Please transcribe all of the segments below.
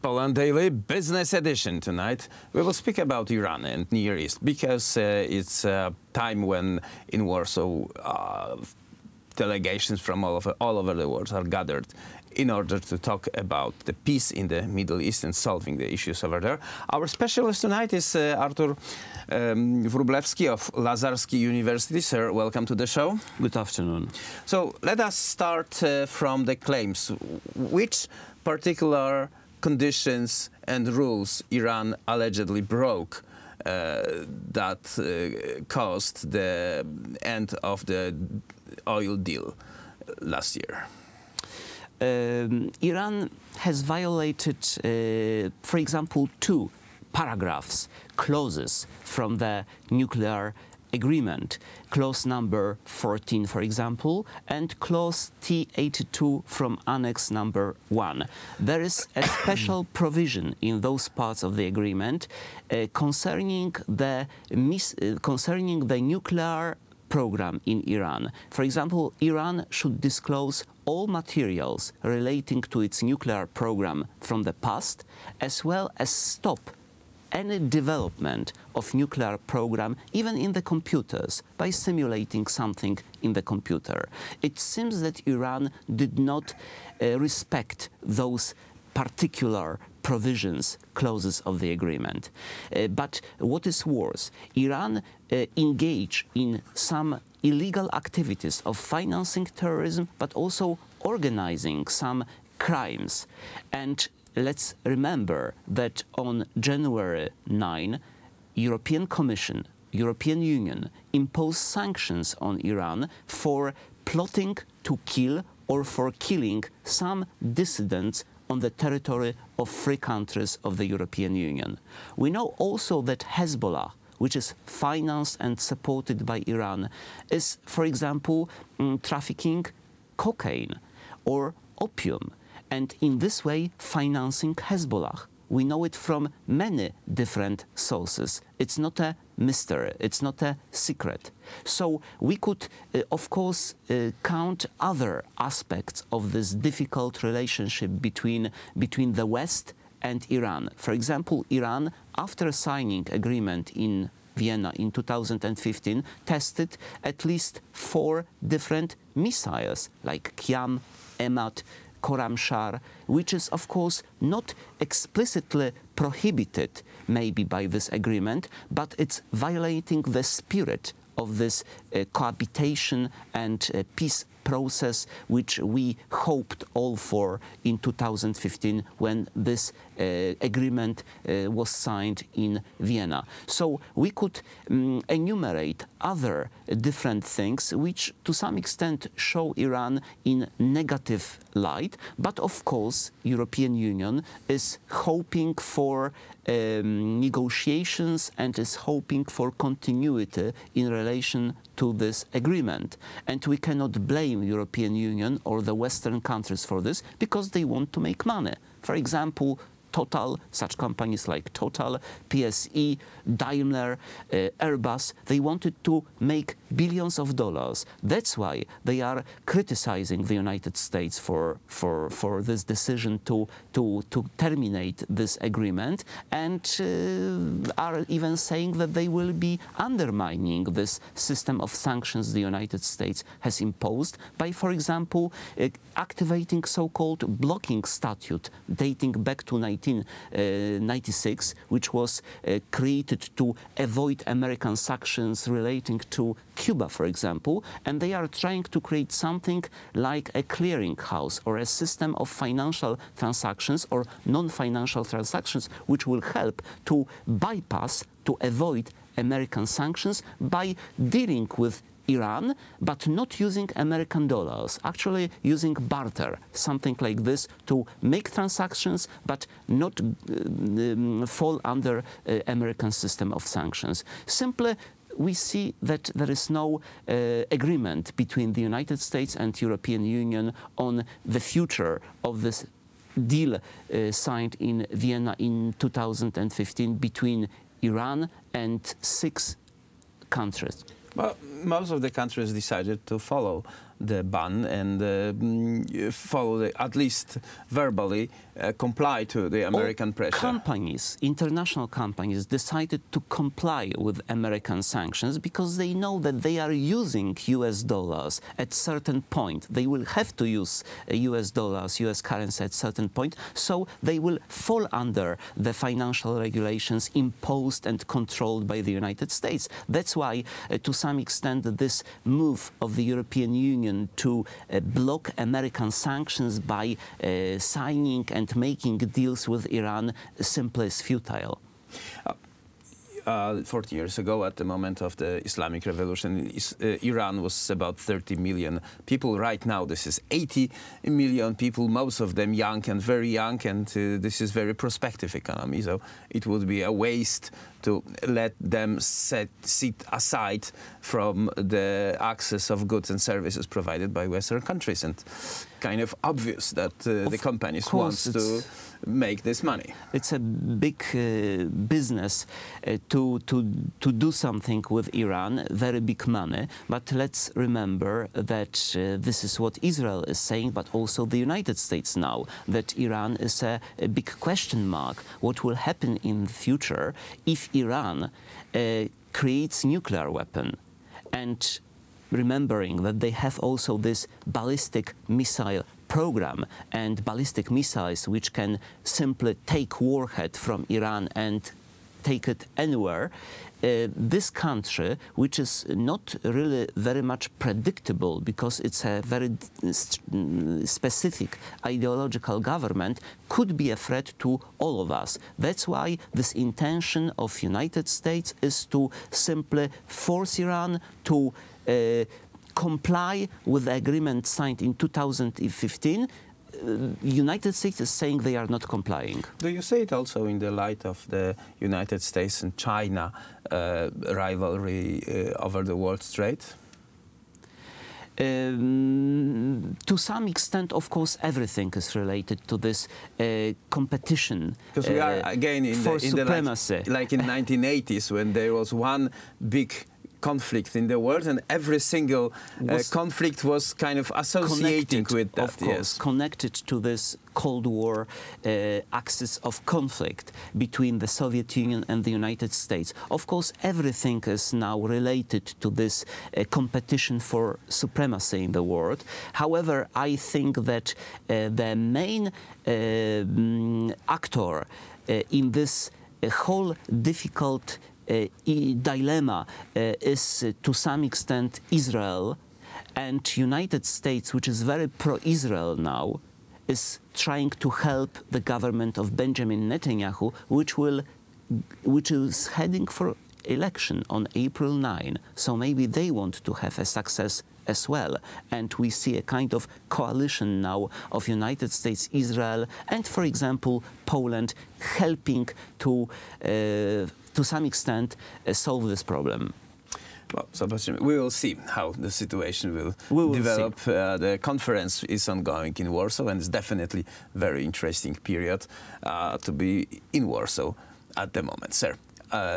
Poland Daily Business Edition tonight. We will speak about Iran and Near East because it's a time when in Warsaw delegations from all over the world are gathered in order to talk about the peace in the Middle East and solving the issues over there. Our specialist tonight is Artur Wróblewski of Lazarski University. Sir, welcome to the show. Good afternoon. So let us start from the claims. Which particular conditions and rules Iran allegedly broke that caused the end of the oil deal last year? Iran has violated, for example, two paragraphs, clauses from the nuclear agreement. Clause number 14, for example, and clause T82 from Annex number 1. There is a special provision in those parts of the agreement concerning the nuclear program in Iran. For example, Iran should disclose all materials relating to its nuclear program from the past, as well as stop any development of nuclear program, even in the computers, by simulating something in the computer. It seems that Iran did not respect those particular provisions, clauses of the agreement. But what is worse, Iran engaged in some illegal activities of financing terrorism, but also organizing some crimes. And let's remember that on January 9, European Commission, European Union imposed sanctions on Iran for plotting to kill or for killing some dissidents on the territory of three countries of the European Union. We know also that Hezbollah, which is financed and supported by Iran, is, for example, trafficking cocaine or opium, and in this way financing Hezbollah. We know it from many different sources. It's not a mystery, it's not a secret. So we could, of course, count other aspects of this difficult relationship between the West and Iran. For example, Iran, after signing agreement in Vienna in 2015, tested at least 4 different missiles, like Qiyam, Emad, Khorramshahr, which is, of course, not explicitly prohibited maybe by this agreement, but it's violating the spirit of this cohabitation and peace process, which we hoped all for in 2015 when this agreement was signed in Vienna. So we could enumerate other different things which to some extent show Iran in negative light, but of course European Union is hoping for negotiations and is hoping for continuity in relation to this agreement. And we cannot blame European Union or the Western countries for this because they want to make money. For example, Total, such companies like Total, PSE, Daimler, Airbus, they wanted to make billions of dollars. That's why they are criticizing the United States for this decision to terminate this agreement, and are even saying that they will be undermining this system of sanctions the United States has imposed by, for example, activating so-called blocking statute dating back to 1996, which was created to avoid American sanctions relating to Cuba, for example, and they are trying to create something like a clearinghouse or a system of financial transactions or non-financial transactions, which will help to bypass, to avoid American sanctions by dealing with Iran, but not using American dollars, actually using barter, something like this, to make transactions, but not fall under American system of sanctions. Simply, we see that there is no agreement between the United States and European Union on the future of this deal signed in Vienna in 2015 between Iran and 6 countries. Well, most of the countries decided to follow the ban and at least verbally, comply to the American pressure. Companies, international companies, decided to comply with American sanctions because they know that they are using US dollars at certain point. They will have to use US dollars, US currency at certain point, so they will fall under the financial regulations imposed and controlled by the United States. That's why, to some extent, this move of the European Union to block American sanctions by signing and making deals with Iran simply is futile. 40 years ago, at the moment of the Islamic Revolution, Iran was about 30 million people. Right now, this is 80 million people, most of them young and very young, and this is very prospective economy. So it would be a waste to let them sit aside from the access of goods and services provided by Western countries. And kind of obvious that the companies want to make this money. It's a big business to do something with Iran, very big money. But let's remember that this is what Israel is saying, but also the United States now, that Iran is a big question mark. What will happen in the future if Iran creates nuclear weapon? And remembering that they have also this ballistic missile program and ballistic missiles which can simply take warhead from Iran and take it anywhere, this country, which is not really very much predictable because it's a very specific ideological government, could be a threat to all of us. That's why this intention of United States is to simply force Iran to comply with the agreement signed in 2015. United States is saying they are not complying. Do you see it also in the light of the United States and China rivalry over the world trade? To some extent, of course, everything is related to this competition. Because we are again in supremacy. Like in 1980s, when there was one big conflict in the world, and every single conflict was kind of associating with that. Of course, connected to this Cold War axis of conflict between the Soviet Union and the United States. Of course, everything is now related to this competition for supremacy in the world. However, I think that the main actor in this whole difficult dilemma is to some extent Israel, and United States, which is very pro-Israel now, is trying to help the government of Benjamin Netanyahu, which is heading for election on April 9. So maybe they want to have a success as well. And we see a kind of coalition now of United States, Israel, and, for example, Poland helping to some extent, solve this problem. Well, Sebastian, we will see how the situation will develop. The conference is ongoing in Warsaw, and it's definitely a very interesting period to be in Warsaw at the moment. Sir,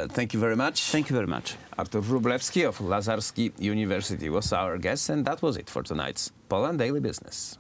thank you very much. Thank you very much. Artur Wróblewski of Lazarski University was our guest, and that was it for tonight's Poland Daily Business.